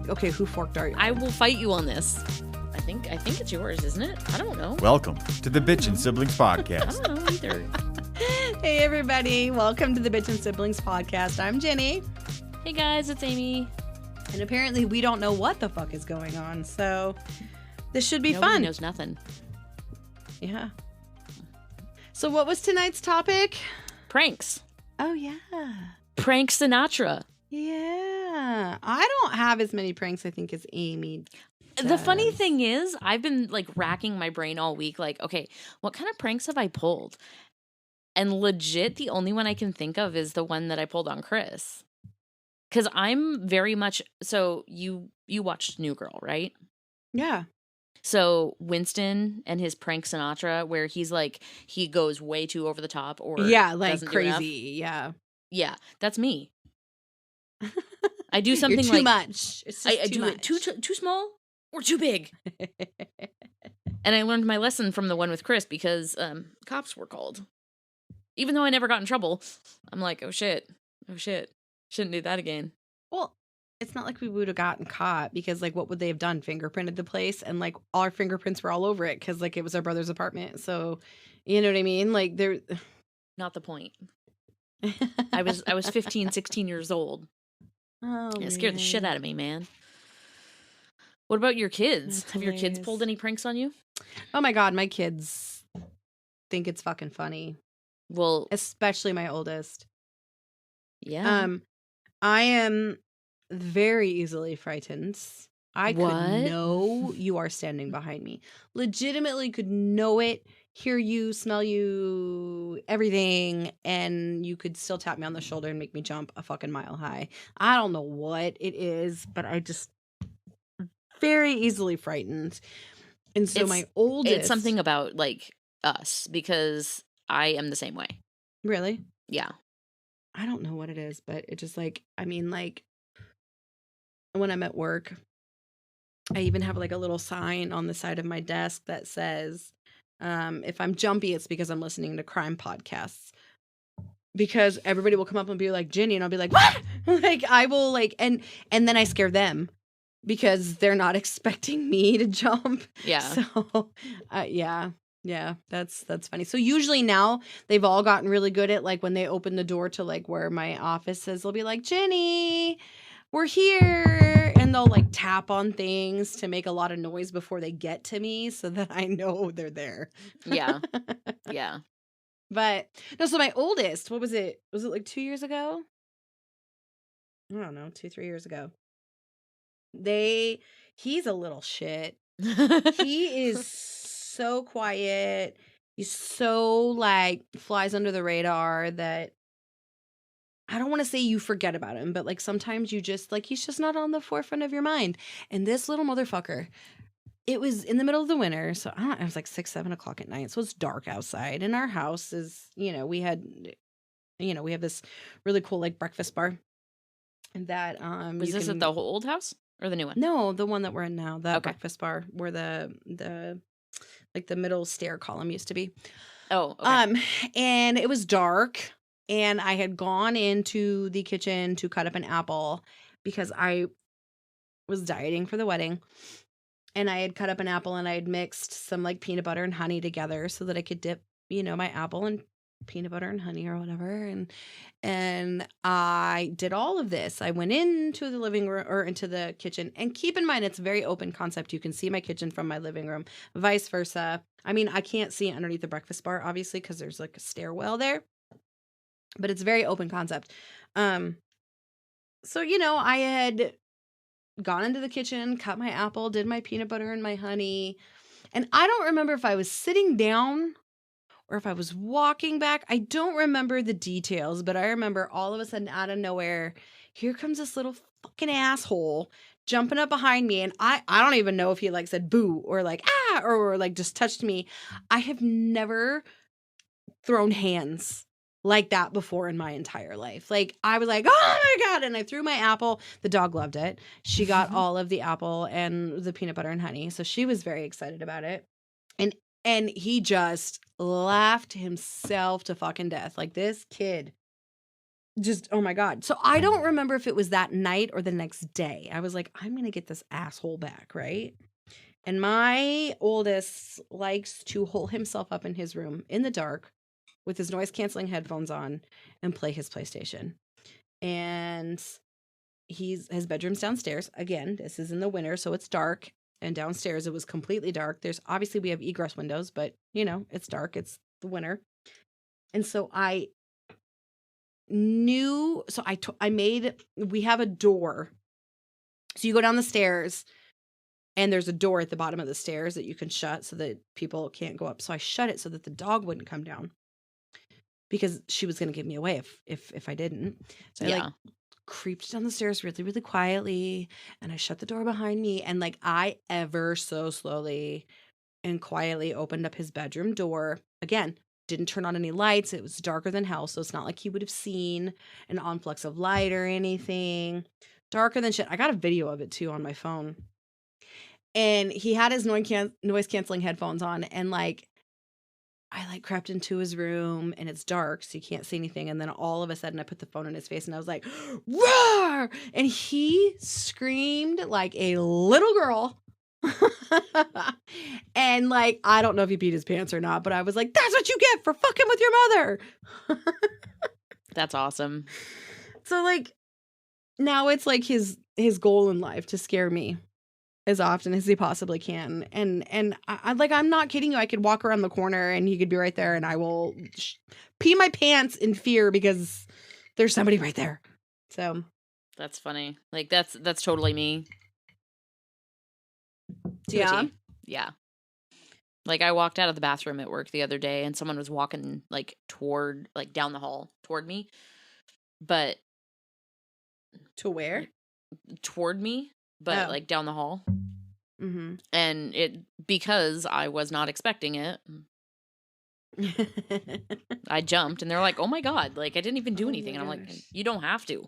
okay, who forked our... I will fight you on this. I think it's yours, isn't it? I don't know. Welcome to the Bitch and Siblings I podcast. don't know either. Hey, everybody. Welcome to the Bitch and Siblings podcast. I'm Jenny. Hey, guys, it's Amy. And apparently we don't know what the fuck is going on, so this should be Nobody fun. knows nothing. Yeah. So what was tonight's topic? Pranks. Oh, yeah. Prank Sinatra. Yeah. I don't have as many pranks, I think, as Amy does. The funny thing is, I've been like racking my brain all week. Like, okay, what kind of pranks have I pulled? And legit, the only one I can think of is the one that I pulled on Chris. Because I'm very much... So you watched New Girl, right? Yeah. So Winston and his prank Sinatra, where he's like, he goes way too over the top or Yeah, like doesn't do enough. crazy. Yeah. Yeah, that's me. I do something You're too like much. It's just I do it too small or too big. And I learned my lesson from the one with Chris because cops were called. Even though I never got in trouble, I'm like, oh shit, shouldn't do that again. Well, it's not like we would have gotten caught because, like, what would they have done? Fingerprinted the place, and like all our fingerprints were all over it because, like, it was our brother's apartment. So, you know what I mean? Like, there. Not the point. I was 15, 16 years old. Oh, It scared the shit out of me, man. What about your kids? That's Have your kids hilarious. pulled any pranks on you? Oh my god, my kids think it's fucking funny, Well, especially my oldest. yeah. I am very easily frightened. I What? could know you are standing behind me. Legitimately could know it, hear you, smell you, everything, and you could still tap me on the shoulder and make me jump a fucking mile high. I don't know what it is, but I just very easily frightened. And so my oldest... It's something about like us because I am the same way. Really? Yeah. I don't know what it is, but it just like, I mean, like when I'm at work, I even have like a little sign on the side of my desk that says, if I'm jumpy, it's because I'm listening to crime podcasts. Because everybody will come up and be like, Jenny, and I'll be like, what? Like, I will like, and then I scare them because they're not expecting me to jump. Yeah. So, yeah, that's funny. So usually now they've all gotten really good at like when they open the door to like where my office is, they'll be like, Jenny, we're here. And they'll like tap on things to make a lot of noise before they get to me so that I know they're there. Yeah. Yeah. But no, so my oldest, what was it? Was it like 2 years ago? I don't know, 2-3 years ago. He's a little shit. He is so quiet. He's so like flies under the radar that I don't want to say you forget about him, but like sometimes you just like he's just not on the forefront of your mind. And this little motherfucker, it was in the middle of the winter, so I don't know, it was like 6-7 o'clock at night, so it's dark outside. And our house is, we have this really cool like breakfast bar, and that Was this at the whole old house or the new one? No, the one that we're in now, the Okay. breakfast bar where the like the middle stair column used to be. Oh, okay. And it was dark, and I had gone into the kitchen to cut up an apple because I was dieting for the wedding. And I had cut up an apple and I had mixed some like peanut butter and honey together so that I could dip, my apple in peanut butter and honey or whatever. And I did all of this. I went into the living room or into the kitchen, and keep in mind, it's a very open concept. You can see my kitchen from my living room, vice versa. I mean, I can't see underneath the breakfast bar, obviously, because there's like a stairwell there, but it's very open concept. So, I had gone into the kitchen, cut my apple, did my peanut butter and my honey. And I don't remember if I was sitting down or if I was walking back. I don't remember the details, but I remember all of a sudden out of nowhere, here comes this little fucking asshole jumping up behind me. And I don't even know if he like said boo or like, ah, or like just touched me. I have never thrown hands like that before in my entire life. Like I was like, oh my God. And I threw my apple. The dog loved it. She got all of the apple and the peanut butter and honey. So she was very excited about it. And he just laughed himself to fucking death. Like this kid just, oh my God. So I don't remember if it was that night or the next day. I was like, I'm going to get this asshole back, right? And my oldest likes to hole himself up in his room in the dark with his noise canceling headphones on and play his PlayStation. And his bedroom's downstairs. Again, this is in the winter, so it's dark. And downstairs it was completely dark. There's obviously we have egress windows, but it's dark. It's the winter. And so I knew, so we have a door. So you go down the stairs and there's a door at the bottom of the stairs that you can shut so that people can't go up. So I shut it so that the dog wouldn't come down because she was going to give me away if I didn't. So I creeped down the stairs really, really quietly and I shut the door behind me. And I ever so slowly and quietly opened up his bedroom door. Again, didn't turn on any lights. It was darker than hell. So it's not like he would have seen an influx of light or anything. Darker than shit. I got a video of it too on my phone. And he had his noise canceling headphones on. And I crept into his room and it's dark. So you can't see anything. And then all of a sudden I put the phone in his face and I was like, roar! And he screamed like a little girl. And I don't know if he peed his pants or not, but I was like, that's what you get for fucking with your mother. That's awesome. So now it's his goal in life to scare me as often as he possibly can. And I'm not kidding you. I could walk around the corner and he could be right there and I will pee my pants in fear because there's somebody right there. So that's funny. That's totally me. Yeah. Yeah. I walked out of the bathroom at work the other day and someone was walking toward down the hall toward me. But to where? Toward me, but down the hall. Mm-hmm. And because I was not expecting it, I jumped and they're like, oh my God, I didn't even do anything. And I'm like, you don't have to.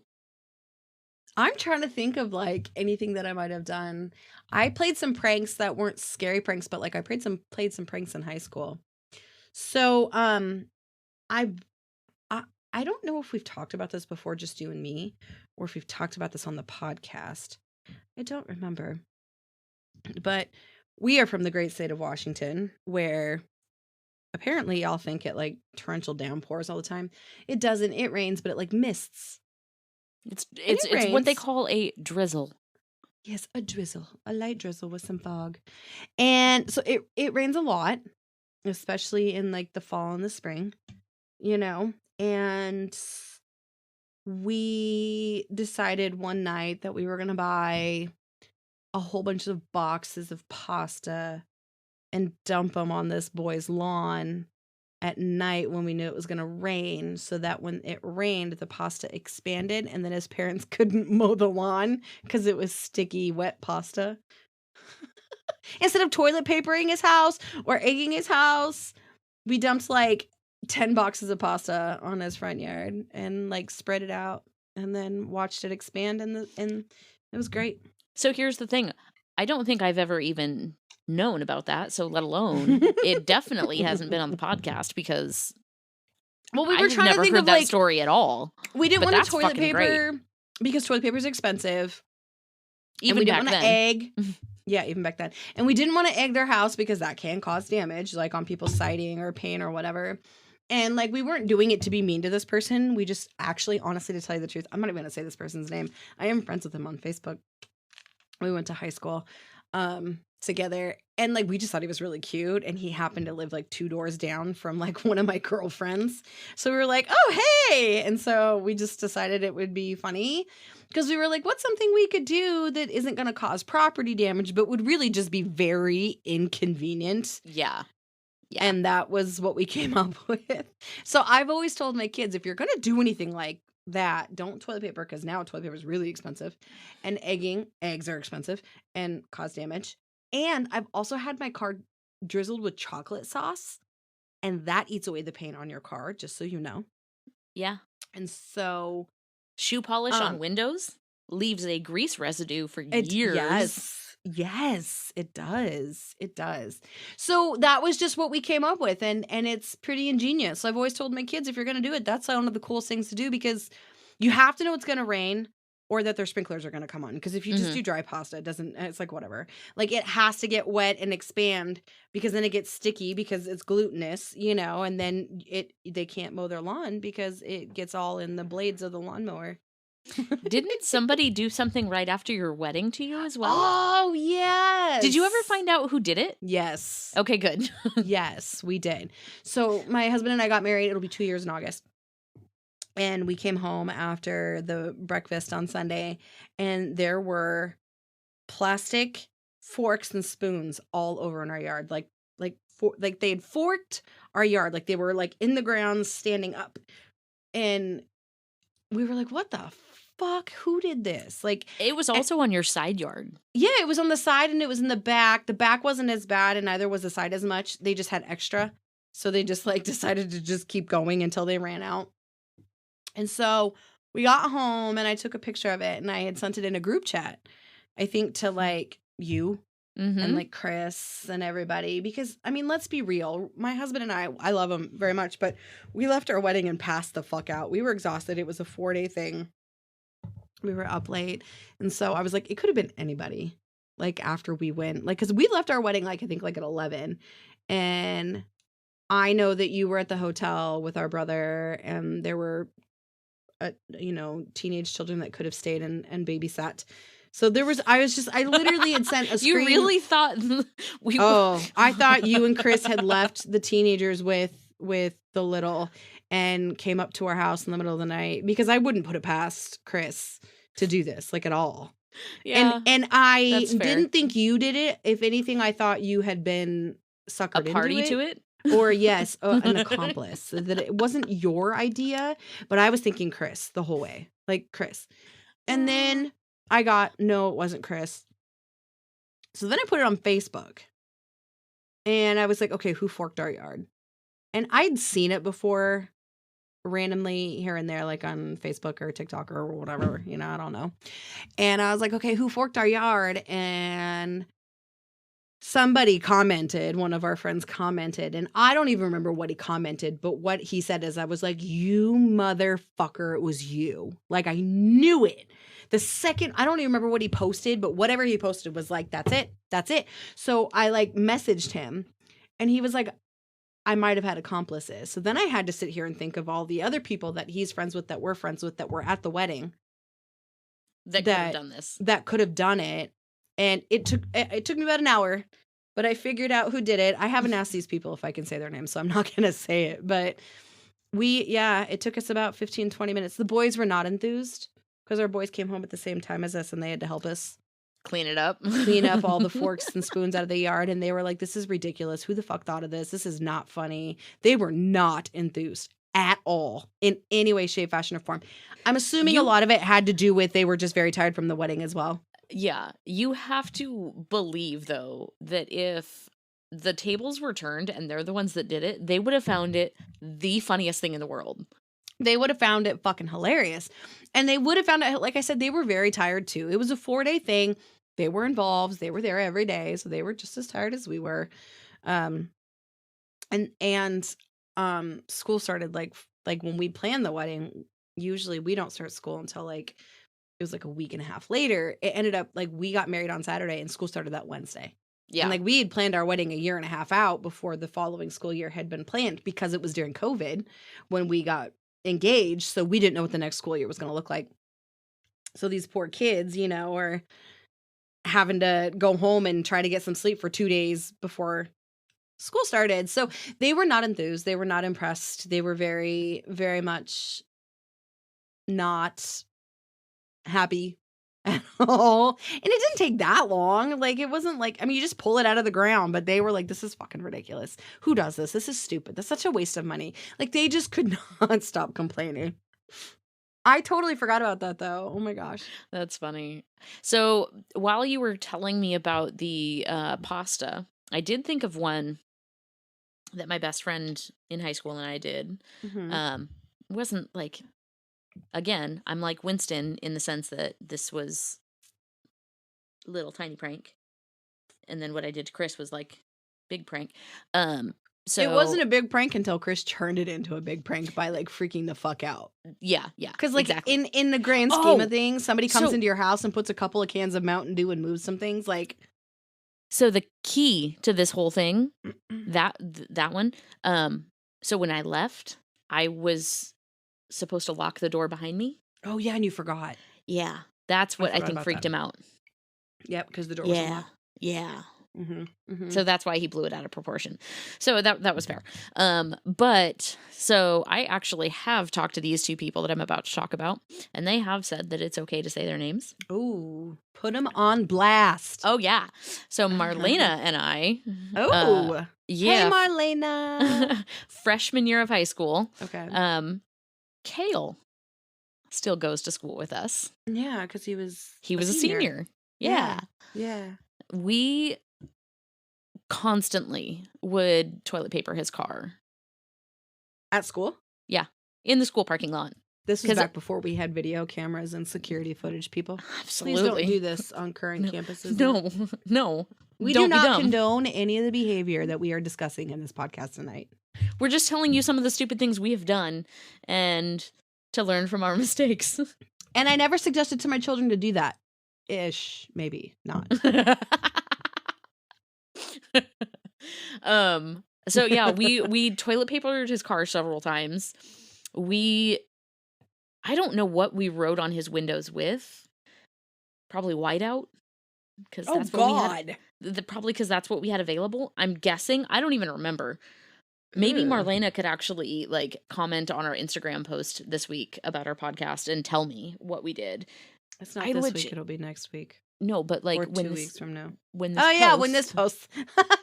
I'm trying to think of anything that I might have done. I played some pranks that weren't scary pranks, but I played some pranks in high school. So I don't know if we've talked about this before, just you and me, or if we've talked about this on the podcast. I don't remember. But we are from the great state of Washington, where apparently y'all think it torrential downpours all the time. It doesn't. It rains, but it mists. It's what they call a drizzle. Yes, a drizzle, a light drizzle with some fog. And so it rains a lot, especially in the fall and the spring, and we decided one night that we were going to buy a whole bunch of boxes of pasta and dump them on this boy's lawn at night when we knew it was going to rain, so that when it rained, the pasta expanded and then his parents couldn't mow the lawn because it was sticky, wet pasta. Instead of toilet papering his house or egging his house, we dumped 10 boxes of pasta on his front yard and spread it out and then watched it expand and it was great. So here's the thing. I don't think I've ever even known about that, so let alone it definitely hasn't been on the podcast because we were trying never to think heard of that story at all. We didn't want toilet paper great. Because toilet paper is expensive. Even and we back didn't want to egg. Yeah, even back then. And we didn't want to egg their house because that can cause damage, on people's siding or paint or whatever. And we weren't doing it to be mean to this person. We just actually, honestly, to tell you the truth, I'm not even going to say this person's name. I am friends with him on Facebook. We went to high school together, and we just thought he was really cute, and he happened to live 2 doors down from one of my girlfriends. So we were like, oh, hey. And so we just decided it would be funny because we were like, what's something we could do that isn't going to cause property damage but would really just be very inconvenient? Yeah. And that was what we came up with. So I've always told my kids, if you're going to do anything like that, don't toilet paper, because now toilet paper is really expensive, and eggs are expensive and cause damage. And I've also had my car drizzled with chocolate sauce, and that eats away the paint on your car, just so you know. Yeah. And so shoe polish on windows leaves a grease residue for years. Yes, it does. It does. So that was just what we came up with, and it's pretty ingenious. So I've always told my kids, if you're going to do it, that's one of the coolest things to do, because You have to know it's going to rain or that their sprinklers are going to come on. Because if you just Mhm. do dry pasta, it's like whatever. Like it has to get wet and expand because then it gets sticky because it's glutinous, and then they can't mow their lawn because it gets all in the blades of the lawnmower. Didn't somebody do something right after your wedding to you as well? Oh, yes. Did you ever find out who did it? Yes. Okay, good. Yes, we did. So my husband and I got married. It'll be 2 years in August. And we came home after the breakfast on Sunday, and there were plastic forks and spoons all over in our yard. Like they had forked our yard. Like they were like in the ground standing up. And we were like, what the fuck? Who did this? Like It was also on your side yard. yeah, it was on the side and it was in the back. The back wasn't as bad and neither was the side as much. They just had extra. So they just like decided to just keep going until they ran out. And so we got home and I took a picture of it and I had sent it in a group chat. I think to like you and Mhm. like Chris and everybody because I mean, let's be real. My husband and I love him very much, but we left our wedding and passed the fuck out. We were exhausted. It was a 4-day thing. We were up late. And so I was like, it could have been anybody. Like after we went, like, cause we left our wedding, like, I think like at 11 and I know that you were at the hotel with our brother and there were, teenage children that could have stayed and babysat. So I literally had sent a screen. You really thought we Oh, I thought you and Chris had left the teenagers with the little and came up to our house in the middle of the night because I wouldn't put it past Chris to do this like at all. Yeah. And I that's fair. didn't think you did it. If anything, I thought you had been suckered a party into to it? or yes, an accomplice. That it wasn't your idea, but I was thinking Chris the whole way, like Chris. And then I got no, it wasn't Chris. So then I put it on Facebook, and I was like, okay, who forked our yard? And I'd seen it before, randomly here and there, like on Facebook or TikTok or whatever, I don't know. And I was like, okay, who forked our yard? And somebody commented, one of our friends commented, and I don't even remember what he commented, but what he said is I was like, you motherfucker, it was you. Like I knew it. The second, I don't even remember what he posted, but whatever he posted was like, that's it. That's it. So I like messaged him and he was like, I might have had accomplices. So then I had to sit here and think of all the other people that he's friends with, that we're friends with, that were at the wedding. That could have done this. That could have done it. And it took me about an hour, but I figured out who did it. I haven't asked these people if I can say their names, so I'm not going to say it. But it took us about 15, 20 minutes. The boys were not enthused because our boys came home at the same time as us and they had to help us Clean it up. clean up all the forks and spoons out of the yard. And they were like, this is ridiculous. Who the fuck thought of this? This is not funny. They were not enthused at all in any way, shape, fashion, or form. I'm assuming a lot of it had to do with they were just very tired from the wedding as well. Yeah. You have to believe, though, that if the tables were turned and they're the ones that did it, they would have found it the funniest thing in the world. They would have found it fucking hilarious. And they would have found it, like I said, they were very tired too. It was a 4-day thing. They were involved. They were there every day. So they were just as tired as we were. And school started like when we planned the wedding, usually we don't start school until like, it was like a week and a half later. It ended up like we got married on Saturday and school started that Wednesday. Yeah. And like we had planned our wedding a year and a half out before the following school year had been planned because it was during COVID when we got engaged. So we didn't know what the next school year was going to look like. So these poor kids, are having to go home and try to get some sleep for 2 days before school started. So they were not enthused. They were not impressed. They were very, very much not happy at all. And it didn't take that long. Like it wasn't like, I mean, you just pull it out of the ground, but they were like, this is fucking ridiculous. Who does this? This is stupid. That's such a waste of money. Like they just could not stop complaining. I totally forgot about that though. Oh my gosh. That's funny. So while you were telling me about the pasta, I did think of one that my best friend in high school and I did. Mm-hmm. Wasn't like, again, I'm like Winston in the sense that this was a little tiny prank. And then what I did to Chris was like big prank. So it wasn't a big prank until Chris turned it into a big prank by like freaking the fuck out. yeah, Because like exactly. in the grand scheme Oh, of things, somebody comes so- into your house and puts a couple of cans of Mountain Dew and moves some things. Like, So the key to this whole thing, that one, so when I left, I was supposed to lock the door behind me. oh yeah, and you forgot. Yeah, that's what I forgot think about freaked that. him out. Yep, because the door was Yeah, unlocked. yeah. Mm-hmm. So that's why he blew it out of proportion. So that was fair. But so I actually have talked to these two people that I'm about to talk about, and they have said that it's okay to say their names. Oh, put them on blast. Oh yeah. So Marlena and I. Oh, Yeah. Hey, Marlena. Freshman year of high school. Okay. Kale still goes to school with us. Yeah, because he was a senior. Yeah. Yeah. We constantly would toilet paper his car At school? in the school parking lot. This was 'Cause back before we had video cameras and security footage, people. Absolutely. Please don't do this on current campuses. No. We Don't do be not dumb. condone any of the behavior that we are discussing in this podcast tonight. We're just telling you some of the stupid things we have done and to learn from our mistakes. And I never suggested to my children to do that. Ish, maybe not. So yeah, we toilet papered his car several times. I don't know what we wrote on his windows with. Probably whiteout, because that's what we had. Probably because that's what we had available. I'm guessing. I don't even remember. Maybe Ugh. Marlena could actually like comment on our Instagram post this week about our podcast and tell me what we did. It's not I this legit- week. It'll be next week. No, but like or when 2 this, weeks from now. when this Oh, yeah, when this posts- posts.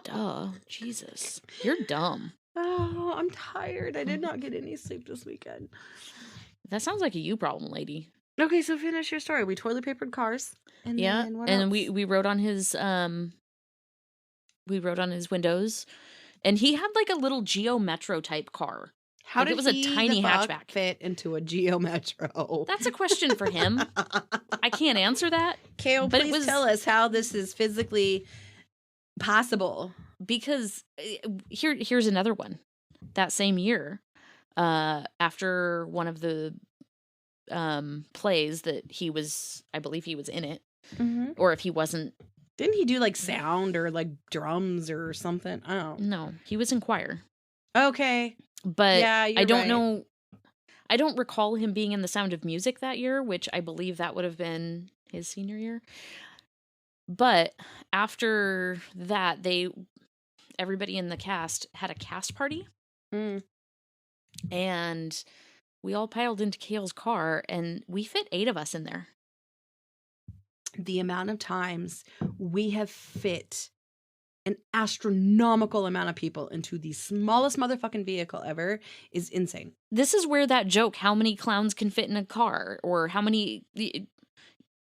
Duh, Jesus, you're dumb. Oh, I'm tired. I did not get any sleep this weekend. That sounds like a you problem, lady. Okay, so finish your story. We toilet papered cars. And Yeah, then what and else? we wrote on his windows, and he had like a little Geo Metro type car. How like, did it was a he, tiny the fuck, hatchback. fit into a Geo Metro? That's a question for him. I can't answer that Kale, but it please was- tell us how this is physically possible. because here's another one. That same year, after one of the plays that I believe he was in it, Mm-hmm. or if he wasn't, Didn't he do like sound or like drums or something? I don't know. no, he was in choir. Okay. But Yeah, you're I don't right. know. I don't recall him being in The Sound of Music that year, which I believe that would have been his senior year. But after that, everybody in the cast had a cast party, Mm. and we all piled into Kale's car, and we fit 8 of us in there. The amount of times we have fit an astronomical amount of people into the smallest motherfucking vehicle ever is insane. This is where that joke, how many clowns can fit in a car, or how many.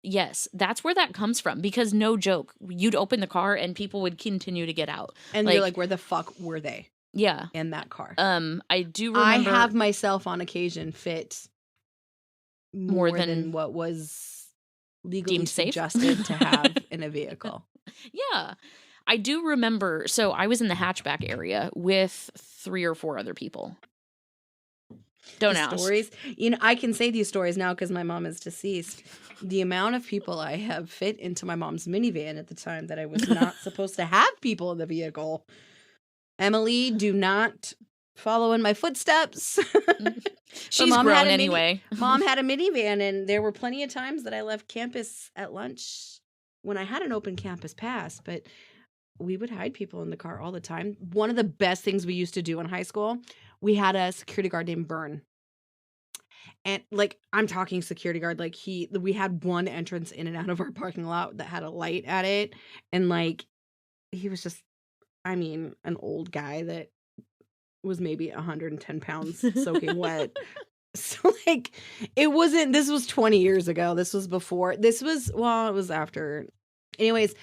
Yes, that's where that comes from, because no joke, you'd open the car and people would continue to get out. And you're like, where the fuck were they Yeah. in that car? I do remember. I have myself on occasion fit more More than than what was legally deemed safe? suggested to have in a vehicle. Yeah. I do remember. So I was in the hatchback area with 3 or 4 other people. Don't The ask. stories. You know, I can say these stories now because my mom is deceased. The amount of people I have fit into my mom's minivan at the time that I was not supposed to have people in the vehicle. Emily, do not follow in my footsteps. She's Mom had grown a anyway. Mom had a minivan, and there were plenty of times that I left campus at lunch when I had an open campus pass, but we would hide people in the car all the time. One of the best things we used to do in high school, we had a security guard named Byrne. And like, I'm talking security guard, like we had one entrance in and out of our parking lot that had a light at it. And like, he was just, I mean, an old guy that was maybe 110 pounds soaking wet. So like, this was 20 years ago. It was after. Anyways,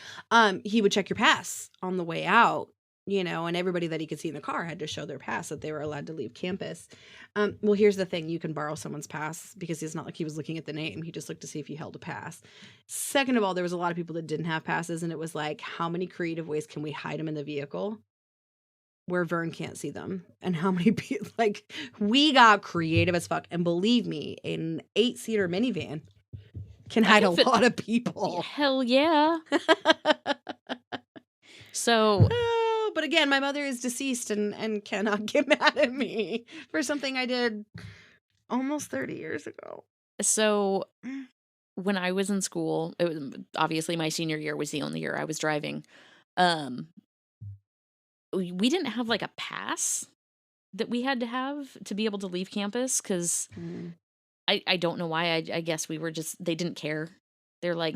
he would check your pass on the way out, you know, and everybody that he could see in the car had to show their pass that they were allowed to leave campus. Well, here's the thing. You can borrow someone's pass because it's not like he was looking at the name. He just looked to see if you held a pass. Second of all, there was a lot of people that didn't have passes, and it was like, how many creative ways can we hide them in the vehicle? where Vern can't see them. And how many people, like, we got creative as fuck. And believe me, an 8-seater minivan can hide a can fit- lot of people. Hell yeah. So, Oh, but again, my mother is deceased and cannot get mad at me for something I did almost 30 years ago. so when I was in school, it was obviously my senior year was the only year I was driving. We didn't have like a pass that we had to have to be able to leave campus because I don't know why. I guess we were just, they didn't care. They're like,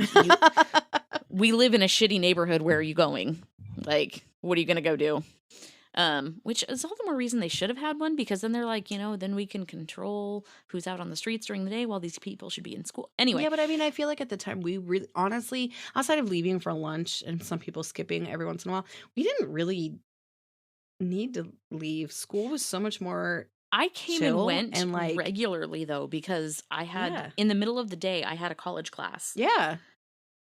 we live in a shitty neighborhood. Where are you going? Like, what are you going to go do? Which is all the more reason they should have had one, because then they're like, then we can control who's out on the streets during the day while these people should be in school. Anyway. Yeah, but I mean, I feel like at the time we really, honestly, outside of leaving for lunch and some people skipping every once in a while, we didn't really need to leave. School was so much more. I came and went and like regularly though, because I had in the middle of the day, I had a college class. Yeah.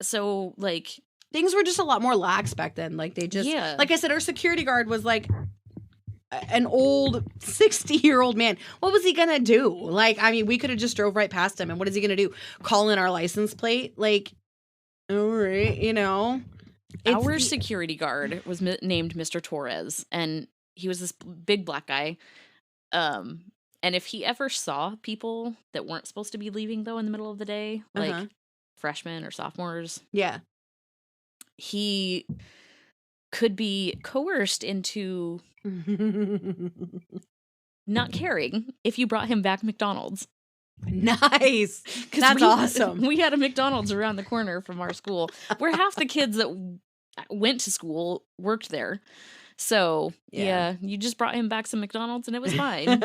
So like things were just a lot more lax back then. Like they just, like I said, our security guard was like an old 60-year-old man. What was he going to do? Like, I mean, we could have just drove right past him. And what is he going to do? Call in our license plate? Like, all right, Our security guard was named Mr. Torres, and he was this big black guy. And if he ever saw people that weren't supposed to be leaving though in the middle of the day, like freshmen or sophomores, he could be coerced into not caring if you brought him back McDonald's. Nice. That's awesome. We had a McDonald's around the corner from our school where half the kids that went to school worked there. So, yeah, you just brought him back some McDonald's and it was fine.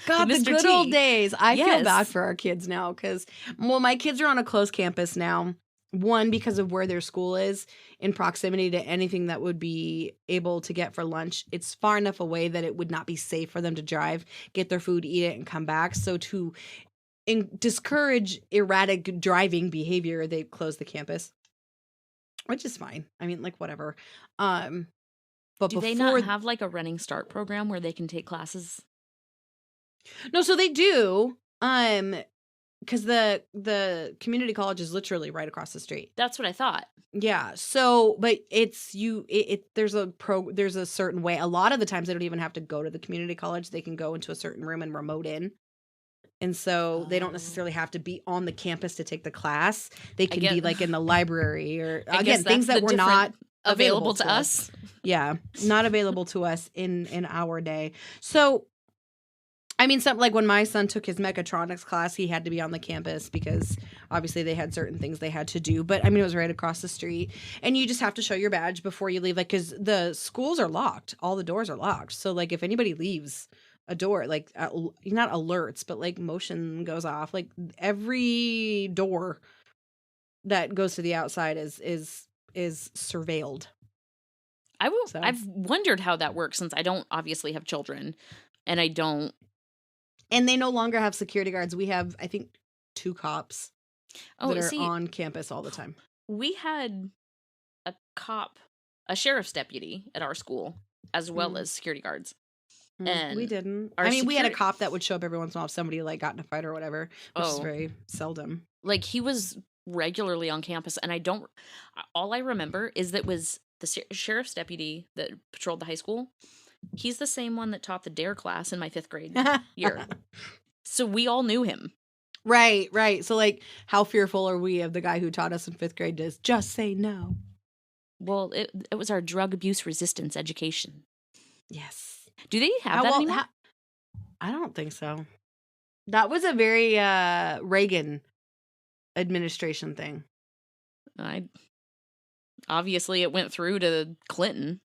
God, the good old days. I feel bad for our kids now because, well, my kids are on a closed campus now. One, because of where their school is in proximity to anything that would be able to get for lunch. It's far enough away that it would not be safe for them to drive, get their food, eat it, and come back. So to discourage erratic driving behavior, they closed the campus. Which is fine. I mean, like, whatever. But do they not have, like, a running start program where they can take classes? No, so they do. Because the community college is literally right across the street. That's what I thought. Yeah. So, but it's there's a certain way. A lot of the times they don't even have to go to the community college. They can go into a certain room and remote in. And so they don't necessarily have to be on the campus to take the class. They can be like in the library or again, things that were not available to us. Yeah. Not available to us in our day. So, I mean, something like when my son took his mechatronics class, he had to be on the campus because obviously they had certain things they had to do. But I mean, it was right across the street and you just have to show your badge before you leave. Like, cause the schools are locked. All the doors are locked. So like if anybody leaves a door, like not alerts, but like motion goes off. Like every door that goes to the outside is surveilled. I've wondered how that works since I don't obviously have children, and I don't. And they no longer have security guards. We have, I think, 2 cops that are on campus all the time. We had a sheriff's deputy at our school, as well as security guards. And we didn't. I mean, we had a cop that would show up every once in a while if somebody like got in a fight or whatever, which is very seldom. Like he was regularly on campus, and all I remember is that was the sheriff's deputy that patrolled the high school. He's the same one that taught the DARE class in my 5th grade year. So we all knew him. Right. So like, how fearful are we of the guy who taught us in 5th grade to just say no? Well, it was our drug abuse resistance education. Yes. Do they have that anymore? I don't think so. That was a very Reagan administration thing. Obviously, it went through to Clinton.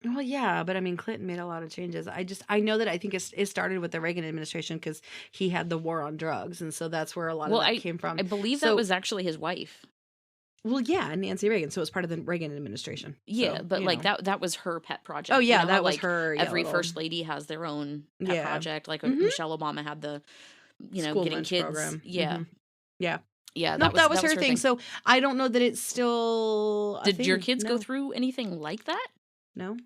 Well, yeah, but I mean, Clinton made a lot of changes. I know that I think it started with the Reagan administration because he had the war on drugs, and so that's where a lot of that came from. I believe that was actually his wife. Well, yeah, Nancy Reagan. So it was part of the Reagan administration. Yeah, so, but like that was her pet project. Oh yeah, that was like her. Every first lady has their own pet project. Like Michelle Obama had the, school getting kids. Program. Yeah, yeah. That was her thing. So I don't know that it's still. Did your kids go through anything like that? No.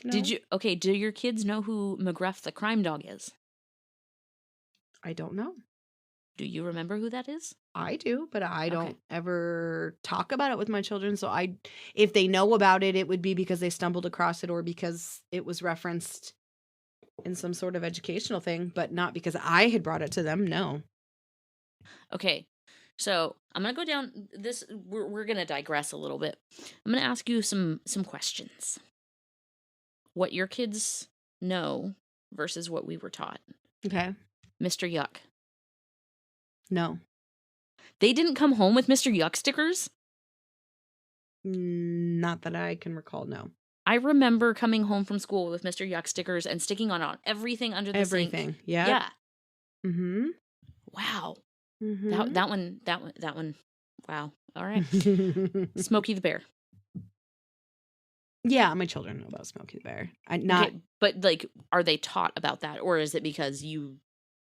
Did you? Okay. Do your kids know who McGruff the crime dog is? I don't know. Do you remember who that is? I do, but I Okay. don't ever talk about it with my children. So if they know about it, it would be because they stumbled across it or because it was referenced in some sort of educational thing, but not because I had brought it to them. No. Okay. So I'm gonna go down this. We're gonna digress a little bit. I'm gonna ask you some questions. What your kids know versus what we were taught. Okay. Mr. Yuck. No. They didn't come home with Mr. Yuck stickers? Not that I can recall, no. I remember coming home from school with Mr. Yuck stickers and sticking on everything under the sink. Everything. Yeah. Yeah. Mm-hmm. Wow. Mm-hmm. That one. Wow. All right. Smokey the Bear. Yeah, my children know about Smokey the Bear. Okay, but like, are they taught about that, or is it because you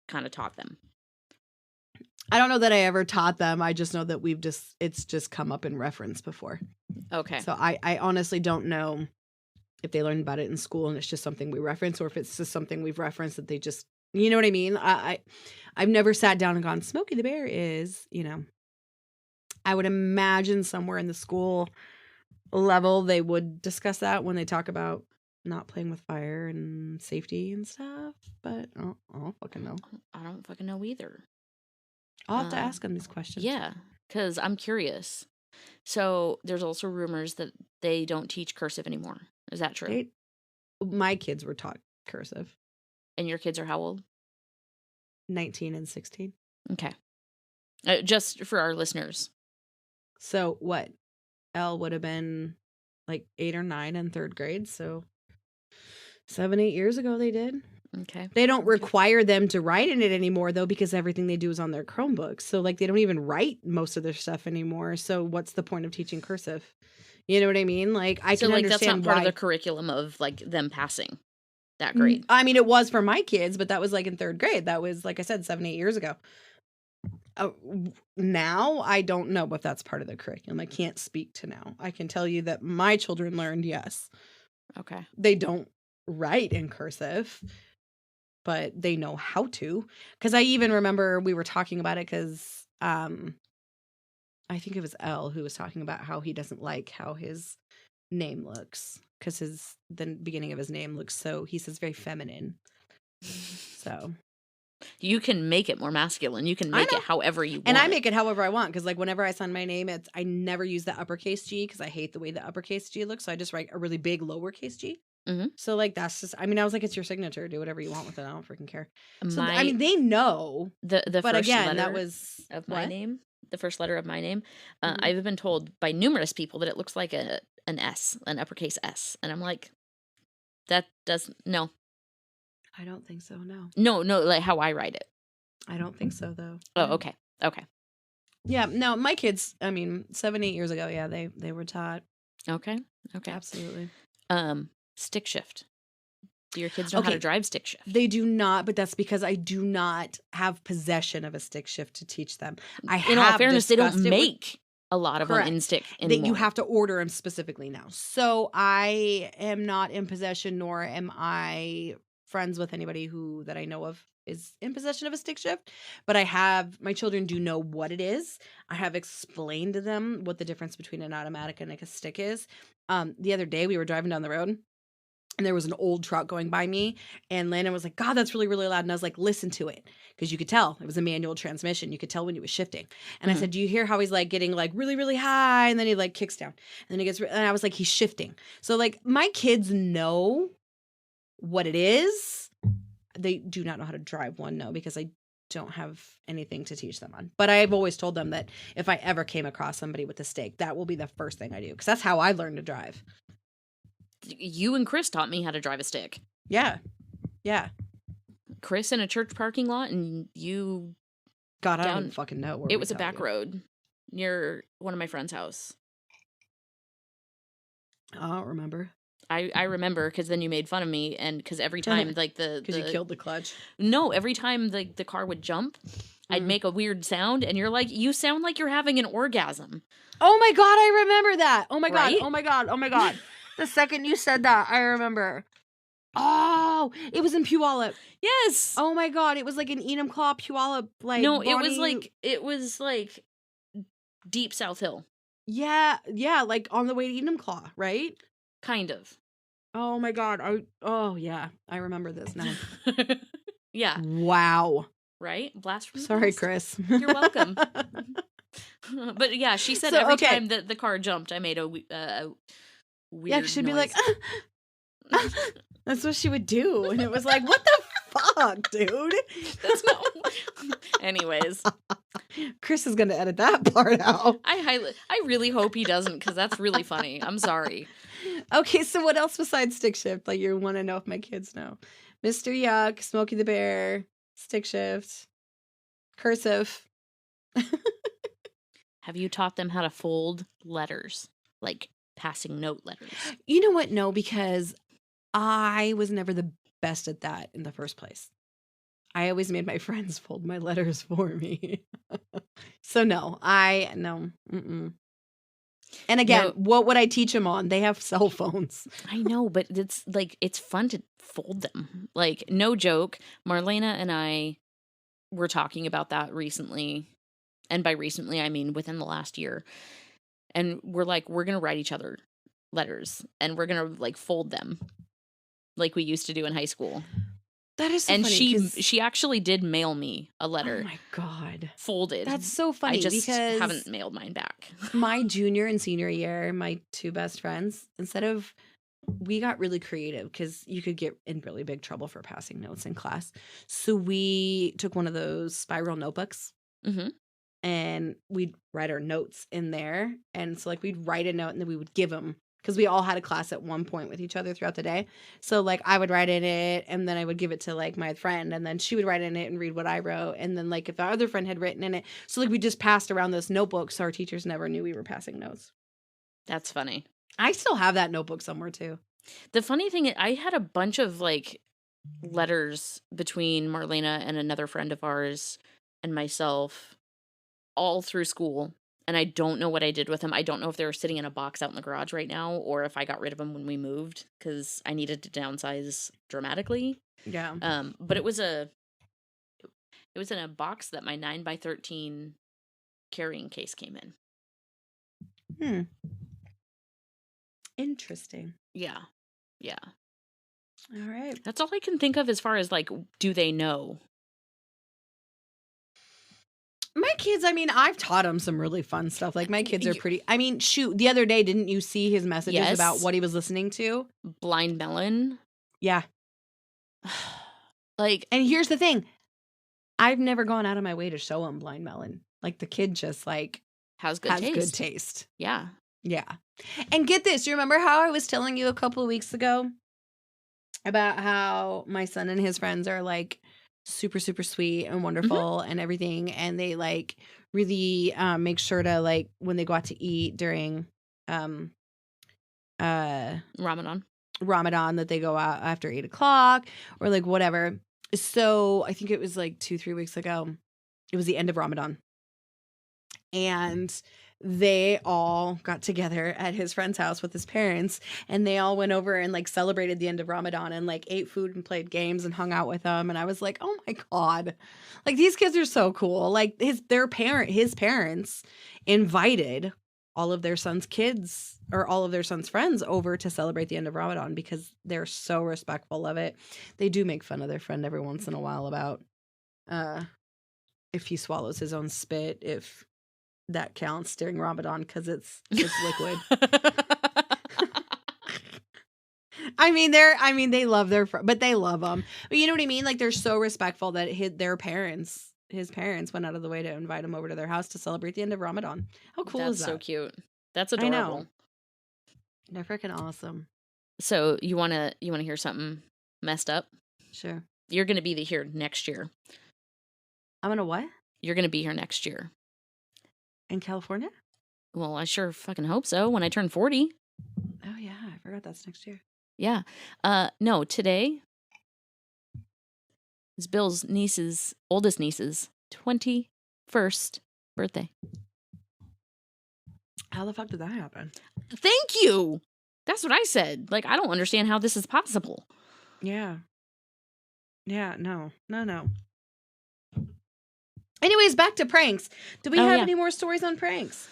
kind of taught them? I don't know that I ever taught them. I just know that it's just come up in reference before. Okay. So I honestly don't know if they learned about it in school and it's just something we reference, or if it's just something we've referenced that they just, you know what I mean? I've never sat down and gone, Smokey the Bear is, I would imagine somewhere in the school level they would discuss that when they talk about not playing with fire and safety and stuff, but I don't fucking know. I don't fucking know either. I'll have to ask them these questions. Yeah, because I'm curious. So there's also rumors that they don't teach cursive anymore. Is that true? My kids were taught cursive. And your kids are how old? 19 and 16. Okay. Just for our listeners. So what? Elle would have been like 8 or 9 in 3rd grade. So 7-8 years ago they did. Okay. They don't require them to write in it anymore, though, because everything they do is on their Chromebooks. So like they don't even write most of their stuff anymore. So what's the point of teaching cursive? You know what I mean? Like I can understand that's not part why. of the curriculum of like them passing that grade. I mean, it was for my kids, but that was like in 3rd grade. That was, like I said, 7-8 years ago. Now I don't know if that's part of the curriculum. I can't speak to now. I can tell you that my children learned, yes. Okay. They don't write in cursive, but they know how to. Because I even remember we were talking about it because I think it was Elle who was talking about how he doesn't like how his name looks because the beginning of his name looks so, he says, very feminine. So you can make it more masculine. You can make it however you want. And I make it however I want because like whenever I sign my name, I never use the uppercase G because I hate the way the uppercase G looks. So I just write a really big lowercase G. Mm-hmm. So like that's just, I mean, I was like, it's your signature. Do whatever you want with it. I don't freaking care. So I mean, they know. The but first again, letter that was of my name. The first letter of my name. Mhm. I've been told by numerous people that it looks like an S, an uppercase S, and I'm like, that doesn't. No, I don't think so. No. No, like how I write it. I don't think so though. Oh, okay. Yeah, no, my kids, I mean, 7-8 years ago, yeah, they were taught. Okay. Absolutely. Stick shift. Do your kids know how to drive stick shift? They do not, but that's because I do not have possession of a stick shift to teach them. In all fairness, they don't make a lot of them Correct. in stick anymore. You have to order them specifically now. So I am not in possession, nor am I friends with anybody that I know of is in possession of a stick shift. But my children do know what it is. I have explained to them what the difference between an automatic and like a stick is. The other day we were driving down the road and there was an old truck going by me and Landon was like, God, that's really, really loud. And I was like, listen to it. Because you could tell it was a manual transmission. You could tell when he was shifting. And I said, do you hear how he's like getting like really, really high? And then he like kicks down. And then he gets, and I was like, he's shifting. So like my kids know what it is. They do not know how to drive one, no, because I don't have anything to teach them on. But I've always told them that if I ever came across somebody with a stick, that will be the first thing I do. Because that's how I learned to drive. You and Chris taught me how to drive a stick. Yeah. Chris in a church parking lot and you... God, I don't even fucking know where it was a back road near one of my friend's house. I don't remember. I remember because then you made fun of me and because every time like because you killed the clutch. No, every time the car would jump, I'd make a weird sound and you're like, you sound like you're having an orgasm. Oh my God, I remember that. Oh my God. Right? Oh my God. The second you said that, I remember. Oh, it was in Puyallup. Yes. Oh my God, it was like an Enumclaw Puyallup. Like No, Bonnie... it was like deep South Hill. Yeah, like on the way to Enumclaw, right? Kind of. Oh my God. Oh yeah, I remember this now. Yeah. Wow. Right? Blast from the Sorry, past. Chris. You're welcome. But yeah, she said So, every okay. time that the car jumped, I made a weird Yeah, she'd be like, noise. that's what she would do. And it was like, what the fuck, dude? That's not. Anyways, Chris is gonna edit that part out. I really hope he doesn't, because that's really funny. I'm sorry. Okay, so what else besides stick shift? Like, you want to know if my kids know? Mr. Yuck, Smokey the Bear, stick shift, cursive. Have you taught them how to fold letters, like passing note letters? You know what? No, because I was never the best at that in the first place. I always made my friends fold my letters for me. So no. Mm-mm. And again, what would I teach them on? They have cell phones. I know, but it's fun to fold them. Like, no joke, Marlena and I were talking about that recently. And by recently, I mean within the last year. And we're like, we're going to write each other letters and we're going to like fold them like we used to do in high school. That is so and funny. she actually did mail me a letter. Oh my God. Folded. That's so funny. I just because haven't mailed mine back. My junior and senior year, my two best friends, we got really creative because you could get in really big trouble for passing notes in class. So we took one of those spiral notebooks. Mm-hmm. And we'd write our notes in there. And so like we'd write a note and then we would give them, because we all had a class at one point with each other throughout the day. So like I would write in it and then I would give it to like my friend and then she would write in it and read what I wrote. And then like if the other friend had written in it. So like we just passed around this notebook so our teachers never knew we were passing notes. That's funny. I still have that notebook somewhere too. The funny thing, I had a bunch of like letters between Marlena and another friend of ours and myself all through school, and I don't know what I did with them. I don't know if they were sitting in a box out in the garage right now or if I got rid of them when we moved because I needed to downsize dramatically. Yeah. But it was in a box that my 9x13 carrying case came in. Interesting. Yeah. All right. That's all I can think of as far as like, do they know? My kids, I mean, I've taught them some really fun stuff. Like my kids are pretty, I mean, shoot, the other day, didn't you see his messages about what he was listening to? Blind Melon. Yeah. Like, and here's the thing. I've never gone out of my way to show him Blind Melon. Like the kid just like has good taste. Yeah. Yeah. And get this. You remember how I was telling you a couple of weeks ago about how my son and his friends are like super, super sweet and wonderful and everything. And they like really make sure to like when they go out to eat during Ramadan that they go out after 8:00 or like whatever. So I think it was like 2-3 weeks ago. It was the end of Ramadan. And they all got together at his friend's house with his parents and they all went over and like celebrated the end of Ramadan and like ate food and played games and hung out with them. And I was like, oh my God, like these kids are so cool. Like his parents invited all of their son's kids or all of their son's friends over to celebrate the end of Ramadan because they're so respectful of it. They do make fun of their friend every once in a while about if he swallows his own spit, if that counts during Ramadan because it's liquid. they love but they love them. But you know what I mean? Like they're so respectful that his parents went out of the way to invite him over to their house to celebrate the end of Ramadan. How cool is that? That's so cute. That's adorable. I know. They're freaking awesome. So you wanna hear something messed up? Sure. You're gonna be here next year. I'm gonna what? You're gonna be here next year. In California? Well, I sure fucking hope so when I turn 40. Oh, yeah. I forgot that's next year. Yeah. No, today is Bill's oldest niece's 21st birthday. How the fuck did that happen? Thank you. That's what I said. Like, I don't understand how this is possible. Yeah. Yeah, no. Anyways, back to pranks. Do we have any more stories on pranks?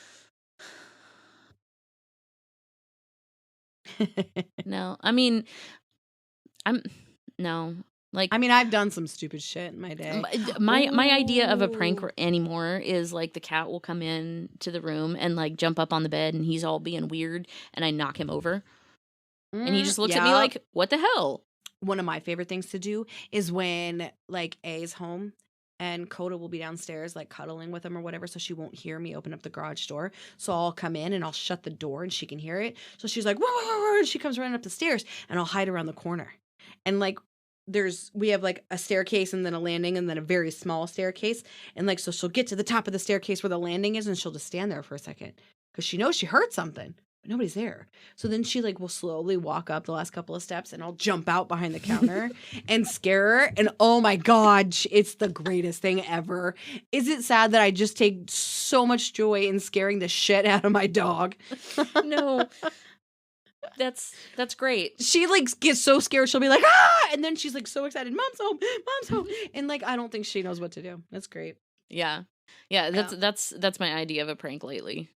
No. I mean, no. Like, I mean, I've done some stupid shit in my day. My idea of a prank anymore is like the cat will come in to the room and like jump up on the bed and he's all being weird and I knock him over. And he just looks at me like, what the hell? One of my favorite things to do is when like A's home and Coda will be downstairs like cuddling with him or whatever, so she won't hear me open up the garage door. So I'll come in and I'll shut the door and she can hear it. So she's like, whoa, and she comes running up the stairs and I'll hide around the corner. And like we have like a staircase and then a landing and then a very small staircase. And like, so she'll get to the top of the staircase where the landing is and she'll just stand there for a second because she knows she heard something, but nobody's there. So then she like will slowly walk up the last couple of steps and I'll jump out behind the counter and scare her. And oh my God, it's the greatest thing ever. Is it sad that I just take so much joy in scaring the shit out of my dog? No. That's great. She like gets so scared she'll be like, ah, and then she's like so excited, mom's home, and like I don't think she knows what to do. That's great. Yeah, that's my idea of a prank lately.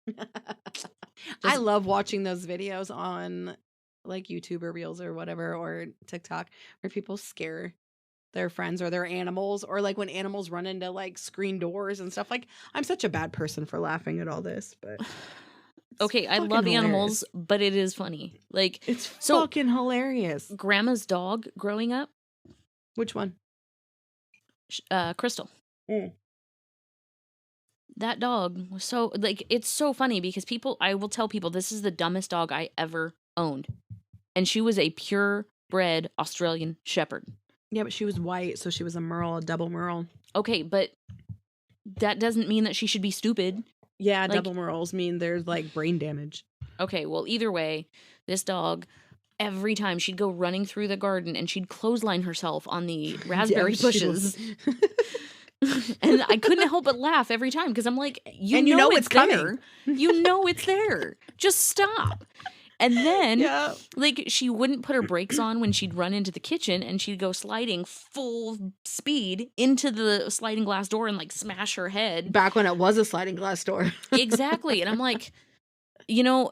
I love watching those videos on like YouTube or Reels or whatever or TikTok where people scare their friends or their animals, or like when animals run into like screen doors and stuff. Like, I'm such a bad person for laughing at all this, but okay, I love animals, but it is funny. Like, it's fucking hilarious. Grandma's dog growing up. Which one? Crystal. That dog was so, like, it's so funny because I will tell people this is the dumbest dog I ever owned. And she was a purebred Australian Shepherd. Yeah, but she was white, so she was a merle, a double merle. Okay, but that doesn't mean that she should be stupid. Yeah, like, double merles mean there's like brain damage. Okay, well, either way, this dog, every time she'd go running through the garden and she'd clothesline herself on the raspberry bushes. And I couldn't help but laugh every time because I'm like, you know it's coming. You know it's there. Just stop. And then, like, she wouldn't put her brakes on when she'd run into the kitchen and she'd go sliding full speed into the sliding glass door and, like, smash her head. Back when it was a sliding glass door. Exactly. And I'm like, you know,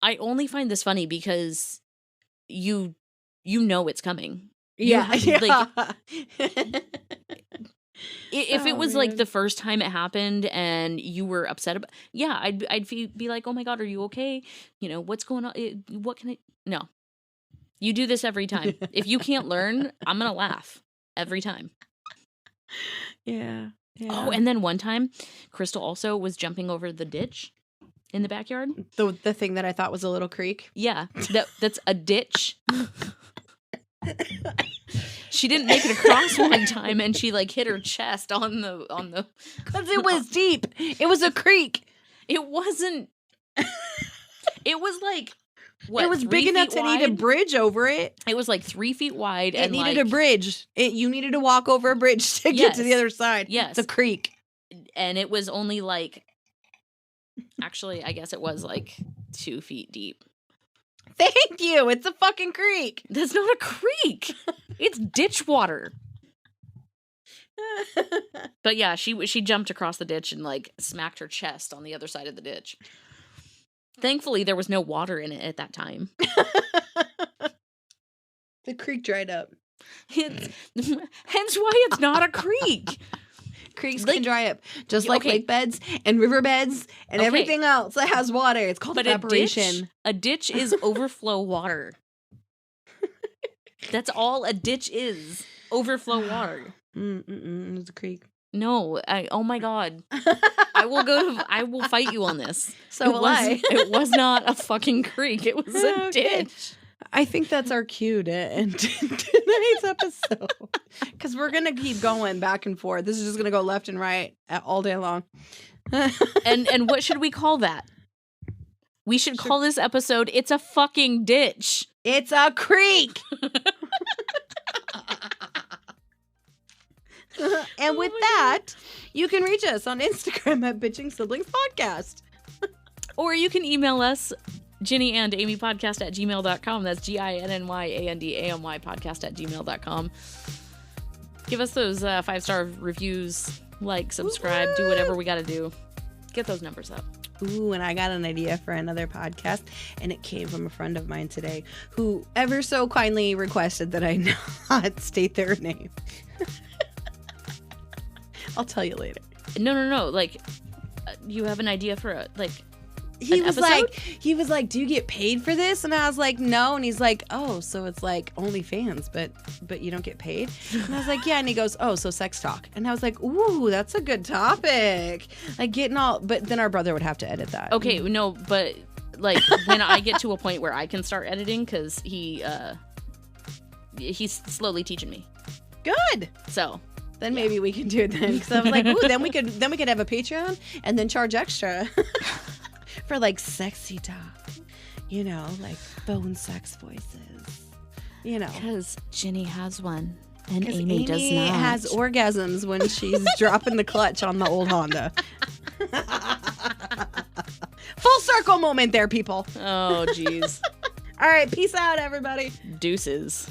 I only find this funny because you know it's coming. Like, if it was like the first time it happened and you were upset about, I'd be like, oh my God, are you okay? You know, what's going on? What can I? No, you do this every time. If you can't learn, I'm going to laugh every time. Yeah. Oh, and then one time Crystal also was jumping over the ditch in the backyard. The thing that I thought was a little creek. Yeah. That's a ditch. She didn't make it across one time and she like hit her chest on the because it was deep. It was a creek. It wasn't. It was like what? It was big enough to need a bridge over it. It was like 3 feet wide. It needed a bridge. You needed to walk over a bridge to get to the other side. Yes, it's a creek. And it was only like, actually, I guess it was like 2 feet deep. Thank you. It's a fucking creek. That's not a creek. It's ditch water. But yeah, she jumped across the ditch and like smacked her chest on the other side of the ditch. Thankfully, there was no water in it at that time. The creek dried up. Hence why it's not a creek. Creeks can dry up, just like lake beds and river beds and everything else that has water. It's called evaporation. A ditch is overflow water. That's all a ditch is. Overflow water. It's a creek. No, oh my God. I will fight you on this. So will I. It was not a fucking creek. It was a ditch. I think that's our cue to end tonight's episode. Because we're going to keep going back and forth. This is just going to go left and right all day long. And what should we call that? We should call this episode, It's a Fucking Ditch. It's a creek. And with that, you can reach us on Instagram at Bitching Siblings Podcast. Or you can email us, Ginny and Amy podcast at gmail.com. That's GINNYANDAMY podcast at gmail.com. Give us those 5-star reviews, like, subscribe, do whatever we got to do. Get those numbers up. Ooh, and I got an idea for another podcast, and it came from a friend of mine today who ever so kindly requested that I not state their name. I'll tell you later. No. Like, you have an idea for a, like, He an was episode? like, do you get paid for this? And I was like, no. And he's like, oh, so it's like OnlyFans, but you don't get paid? And I was like, yeah. And he goes, oh, so sex talk. And I was like, ooh, that's a good topic. Like getting all, but then our brother would have to edit that. Okay, no, but like when I get to a point where I can start editing, because he's slowly teaching me. Good. So then maybe we can do it then. Because I was like, ooh, then we could have a Patreon and then charge extra. For like sexy talk, you know, like phone sex voices, you know. Because Ginny has one and Amy does not. Has orgasms when she's dropping the clutch on the old Honda. Full circle moment there, people. Oh, jeez. All right, peace out, everybody. Deuces.